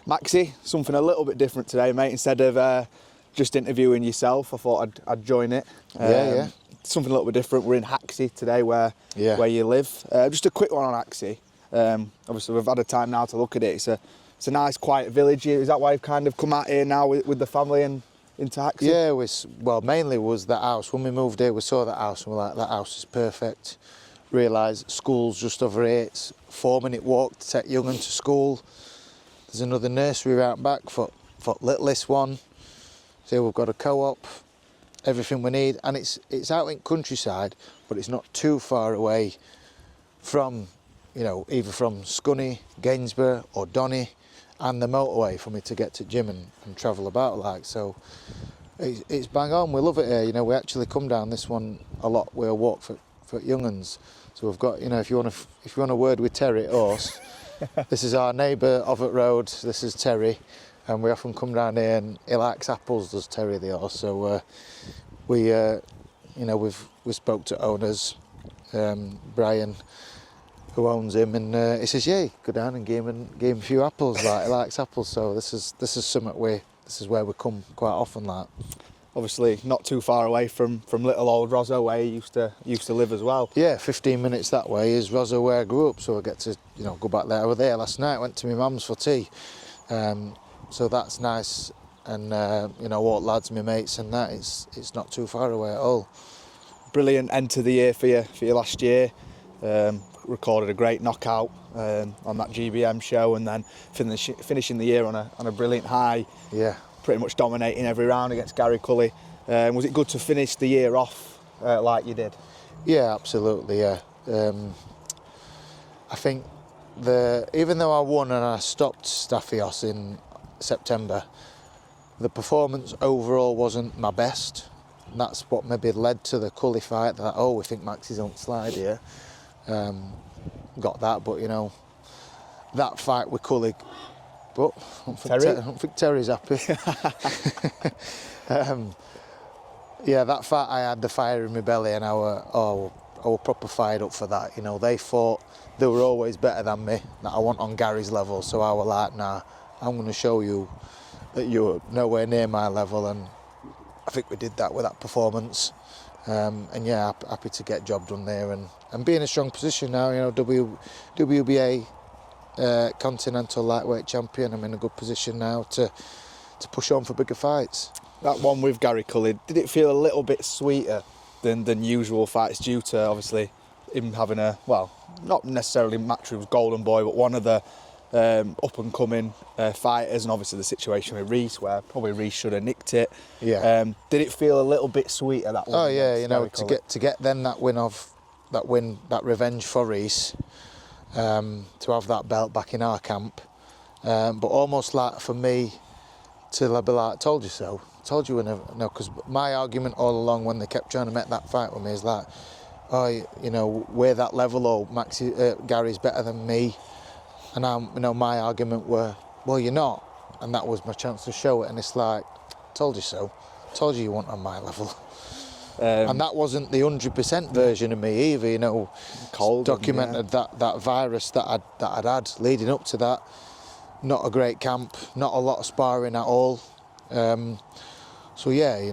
Maxi, something a little bit different today, mate. Instead of just interviewing yourself, I thought I'd join it. Yeah. Something a little bit different. We're in Haxey today, where you live. Just a quick one on Haxey. Obviously, we've had a time now to look at it. It's a nice, quiet village. Is that why you've kind of come out here now with the family and into Haxey? Yeah, mainly was that house. When we moved here, we saw that house and we're like, that house is perfect. Realised school's just over here. It's a 4-minute walk to take young to school. There's another nursery right back for littlest one. So we've got a co-op, everything we need, and it's out in countryside, but it's not too far away from, either from Scunny, Gainsborough or Donny, and the motorway for me to get to gym and travel about like. So it's bang on. We love it here. We actually come down this one a lot. We'll walk for younguns. So we've got, if you want a word with Terry Horse, this is our neighbour Ovett Road. This is Terry, and we often come down here and he likes apples, does Terry the horse. So we spoke to owners, Brian, who owns him, and he says, yeah, go down and give him a few apples. Like, he likes apples. So this is something this is where we come quite often. Like, obviously not too far away from little old Rosso where you used to live as well. Yeah, 15 minutes that way is Rosso where I grew up, so I get to go back there. I was there last night, went to my mum's for tea, so that's nice. And what lads, my mates, and that it's not too far away at all. Brilliant end to the year for you last year. Recorded a great knockout on that GBM show, and then finishing the year on a brilliant high. Yeah. Pretty much dominating every round against Gary Cully. Was it good to finish the year off like you did? Yeah, absolutely, yeah. I think even though I won and I stopped Staphyos in September, the performance overall wasn't my best. And that's what maybe led to the Cully fight, that, we think Maxi's on slide here. Got that, but that fight with Cully, but I don't think Terry's happy. Yeah, that fight, I had the fire in my belly, and I were proper fired up for that. They thought they were always better than me, that I wasn't on Gary's level, so I was like, nah, I'm going to show you that you're nowhere near my level, and I think we did that with that performance. And yeah, happy to get job done there and be in a strong position now. WBA Continental Lightweight Champion. I'm in a good position now to push on for bigger fights. That one with Gary Cully, did it feel a little bit sweeter than usual fights, due to obviously him having not necessarily Matchroom's golden boy, but one of the up and coming fighters, and obviously the situation with Reese, where probably Reese should have nicked it. Yeah. Did it feel a little bit sweeter, that one? Oh yeah, to get then that revenge for Reese, to have that belt back in our camp, but almost like for me to be like, told you so, told you whenever. No, because my argument all along when they kept trying to make that fight with me is like, we're that level, or Gary's better than me. And my argument were, well, you're not, and that was my chance to show it. And it's like, told you so, told you weren't on my level. And that wasn't the 100% version of me either. Cold, documented that virus that I'd had leading up to that. Not a great camp, not a lot of sparring at all. So yeah,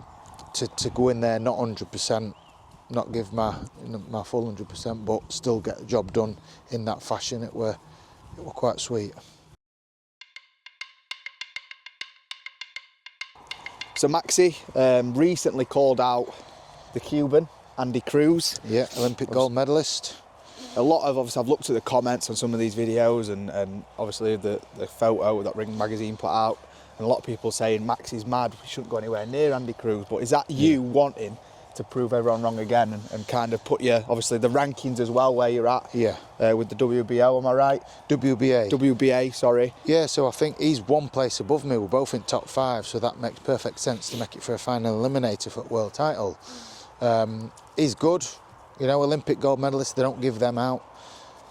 to go in there not 100%, not give my full 100%, but still get the job done in that fashion, it were quite sweet. So Maxi recently called out the Cuban, Andy Cruz. Yeah, Olympic gold medalist. Obviously I've looked at the comments on some of these videos, and obviously the photo that Ring Magazine put out, and a lot of people saying Maxi's mad, we shouldn't go anywhere near Andy Cruz. But is that you wanting to prove everyone wrong again and kind of put obviously the rankings as well, where you're at? Yeah. With the WBO, am I right? WBA, sorry. Yeah, so I think he's one place above me. We're both in top 5, so that makes perfect sense to make it for a final eliminator for the world title. He's good, Olympic gold medalist, they don't give them out.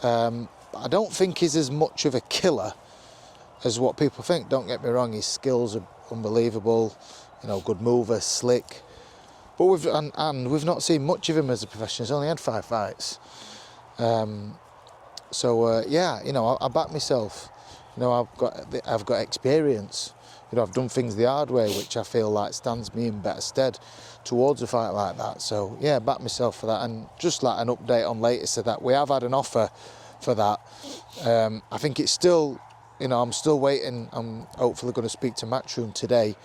I don't think he's as much of a killer as what people think. Don't get me wrong, his skills are unbelievable, good mover, slick. But we've not seen much of him as a professional. He's only had 5 fights. Yeah, I back myself. You know, I've got experience. You know, I've done things the hard way, which I feel like stands me in better stead towards a fight like that. So yeah, back myself for that. And just like an update on latest of that, we have had an offer for that. I think it's still, you know, I'm still waiting. I'm hopefully going to speak to Matchroom today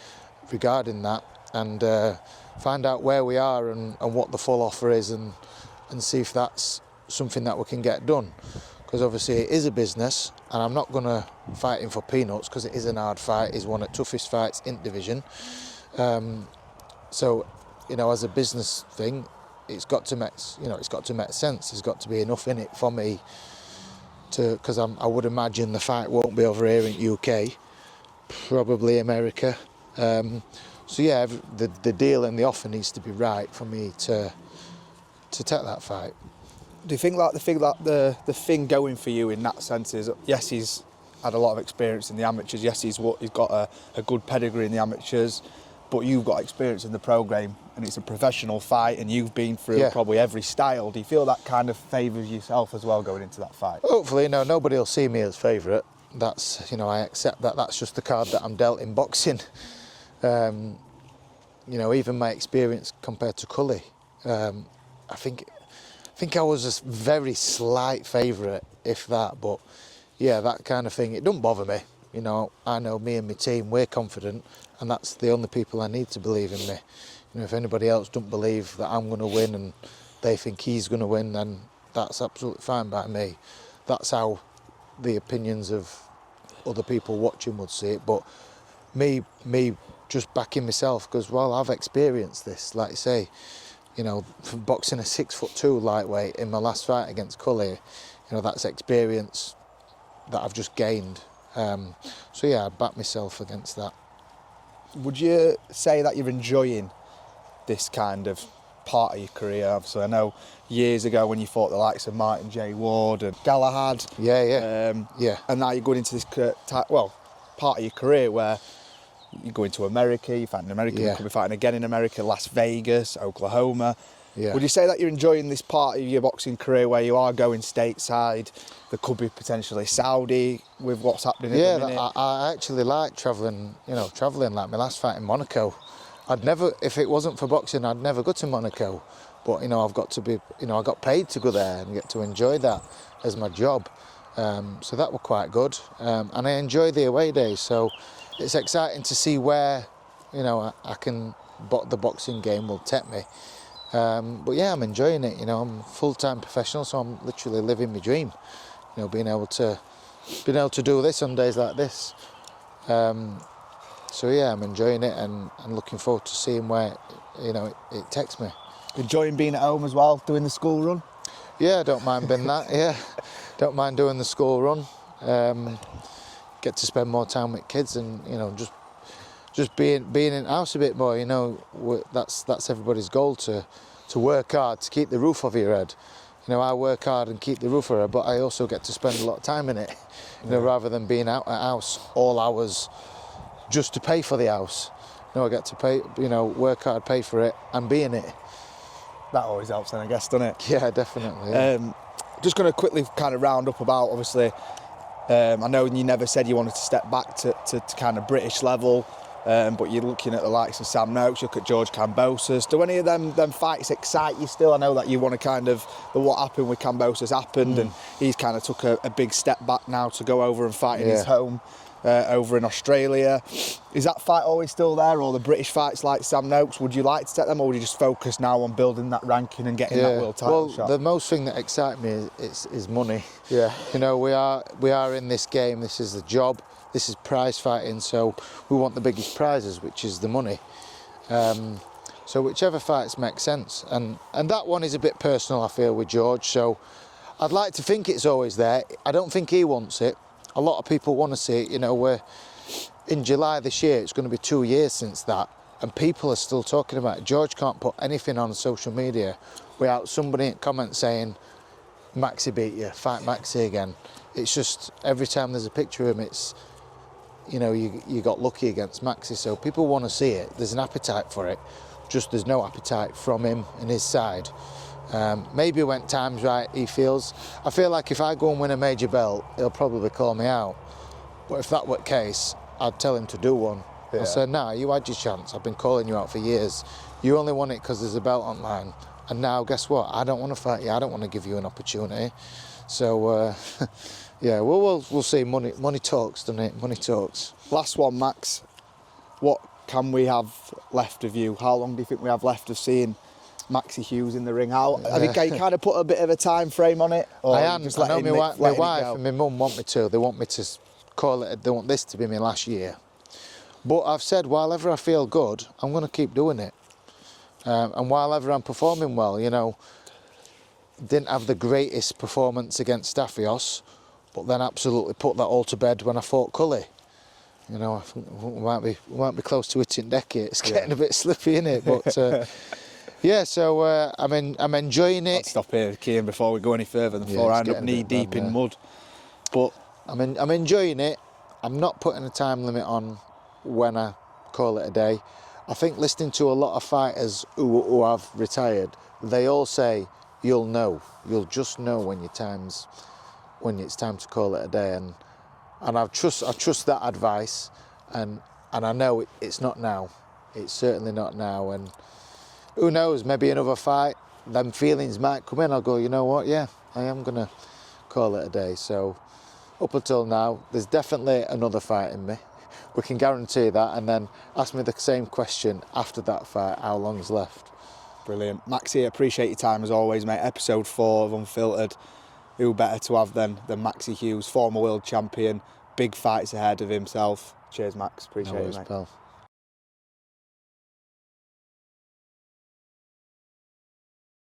regarding that and find out where we are and what the full offer is and see if that's something that we can get done. Because obviously it is a business and I'm not going to fight him for peanuts because it is an hard fight. He's one of the toughest fights in division. So, you know, as a business thing, it's got to make, you know, it's got to make sense. There's got to be enough in it for me to, because I would imagine the fight won't be over here in UK, probably America. So yeah, the deal and the offer needs to be right for me to take that fight. Do you think like the thing going for you in that sense is, yes, he's had a lot of experience in the amateurs, yes, he's got a good pedigree in the amateurs, but you've got experience in the pro game and it's a professional fight and you've been through probably every style. Do you feel that kind of favours yourself as well going into that fight? Hopefully, no, nobody will see me as favourite. That's, you know, I accept that. That's just the card that I'm dealt in boxing. You know, even my experience compared to Cully, I think I was a very slight favourite, if that. But yeah, that kind of thing, it doesn't bother me. You know, I know me and my team, we're confident, and that's the only people I need to believe in me. You know, if anybody else don't believe that I'm going to win and they think he's going to win, then that's absolutely fine by me. That's how the opinions of other people watching would see it. But me just backing myself, because, well, I've experienced this, like I say, you know, from boxing a 6'2" lightweight in my last fight against Cully, you know, that's experience that I've just gained. So yeah, I'd back myself against that. Would you say that you're enjoying this kind of part of your career? Obviously, I know years ago when you fought the likes of Martin J. Ward and Galahad. Yeah. And now you're going into this part of your career where you go into America, you fight in America, you could be fighting again in America, Las Vegas, Oklahoma. Yeah. Would you say that you're enjoying this part of your boxing career where you are going stateside? There could be potentially Saudi with what's happening at the minute. Yeah, I actually like travelling, you know, like my last fight in Monaco. I'd never, if it wasn't for boxing, I'd never go to Monaco. But, you know, I've got to be, you know, I got paid to go there and get to enjoy that as my job. So that was quite good. And I enjoy the away days. So it's exciting to see where, you know, the boxing game will take me. But yeah, I'm enjoying it. You know, I'm a full-time professional, so I'm literally living my dream. You know, being able to do this on days like this. So yeah, I'm enjoying it and looking forward to seeing where, you know, it takes me. Enjoying being at home as well, doing the school run? Yeah, I don't mind being that. Yeah, don't mind doing the school run. Get to spend more time with kids and, you know, just being in the house a bit more. You know, that's everybody's goal, to work hard to keep the roof over your head. You know, I work hard and keep the roof over, but I also get to spend a lot of time in it. You know, rather than being out at house all hours just to pay for the house. You know, I get to pay, you know, work hard, pay for it, and be in it. That always helps then, I guess, doesn't it? Yeah, definitely. Yeah. Just going to quickly kind of round up about, obviously, I know you never said you wanted to step back to kind of British level, but you're looking at the likes of Sam Noakes, you look at George Kambosos. Do any of them fights excite you still? I know that you want to kind of, what happened with Kambosos happened, and he's kind of took a big step back now to go over and fight in his home over in Australia. Is that fight always still there, or the British fights like Sam Noakes, would you like to take them, or would you just focus now on building that ranking and getting that world title shot? The most thing that excites me is money. Yeah. You know, we are in this game, this is the job, this is prize fighting, so we want the biggest prizes, which is the money. So whichever fights make sense, and that one is a bit personal, I feel, with George, so I'd like to think it's always there. I don't think he wants it. A lot of people want to see it. You know, we're in July this year, it's going to be 2 years since that, and people are still talking about it. George can't put anything on social media without somebody in comments saying, Maxi beat you, fight Maxi again. It's just, every time there's a picture of him, it's, you know, you got lucky against Maxi, so people want to see it. There's an appetite for it, just there's no appetite from him and his side. Maybe when time's right, he feels. I feel like if I go and win a major belt, he'll probably call me out. But if that were the case, I'd tell him to do one. Yeah. I said, nah, you had your chance. I've been calling you out for years. You only won it because there's a belt on line. And now, guess what? I don't want to fight you. I don't want to give you an opportunity. So, yeah, we'll see. Money talks, doesn't it? Money talks. Last one, Max. What can we have left of you? How long do you think we have left of seeing Maxi Hughes in the ring? How have you kind of put a bit of a time frame on it? Or I am. just I know letting my it wife go? and my mum want me to. They want me to call it. They want this to be my last year. But I've said, while ever I feel good, I'm going to keep doing it. And while ever I'm performing well, you know, didn't have the greatest performance against Staphyos, but then absolutely put that all to bed when I fought Cully. You know, I think we might be close to hitting Decky. It's getting a bit slippy, isn't it? But yeah, so I'm enjoying it. Let's stop here, Cian, before we go any further, before I end up knee deep in mud. But I'm enjoying it. I'm not putting a time limit on when I call it a day. I think listening to a lot of fighters who have retired, they all say you'll just know when it's time to call it a day, and I trust that advice, and I know it's not now. It's certainly not now, and who knows, maybe another fight, them feelings might come in. I'll go, you know what, yeah, I am gonna call it a day. So up until now, there's definitely another fight in me. We can guarantee that, and then ask me the same question after that fight, how long's left. Brilliant. Maxi, appreciate your time as always, mate. Episode 4 of Unfiltered. Who better to have than Maxi Hughes, former world champion, big fights ahead of himself. Cheers, Max. Appreciate it, mate. Pal.